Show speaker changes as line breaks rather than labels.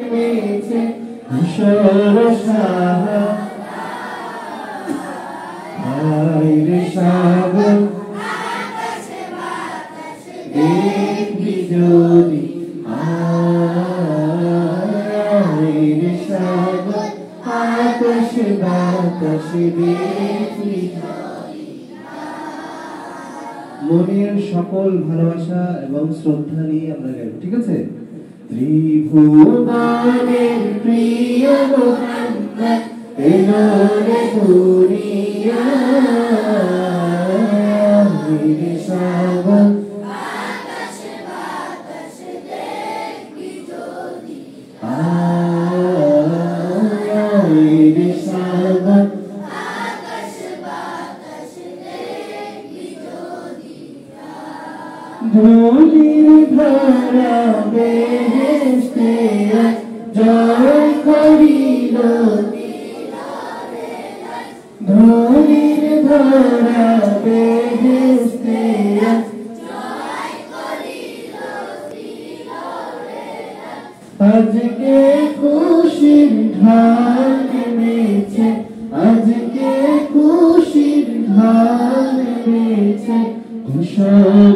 নেমেছে ধূসর সাহা হায়রে সাগর দেখবি যদি হায়রে সাগর আকাশ বাতাস দেখবি। মনের সকল ভালোবাসা এবং শ্রদ্ধা নিয়ে আমরা গাইব, ঠিক আছে? ত্রিভুবনের প্রিয় মুহাম্মদ এলো রে দুনিয়া হায়রে সাগর আকাশ বাতাস দেখবি যদি হায়রে সাগর আকাশ বাতাস দেখবি যদি ধুলির ধরা বেহেশতে জয় করিল ধুলির ধরা বেহেশতে জয় করিল আজকে খুশির ঢাল নেমেছে আজকে খুশির ঢাল নেমেছে ধূসর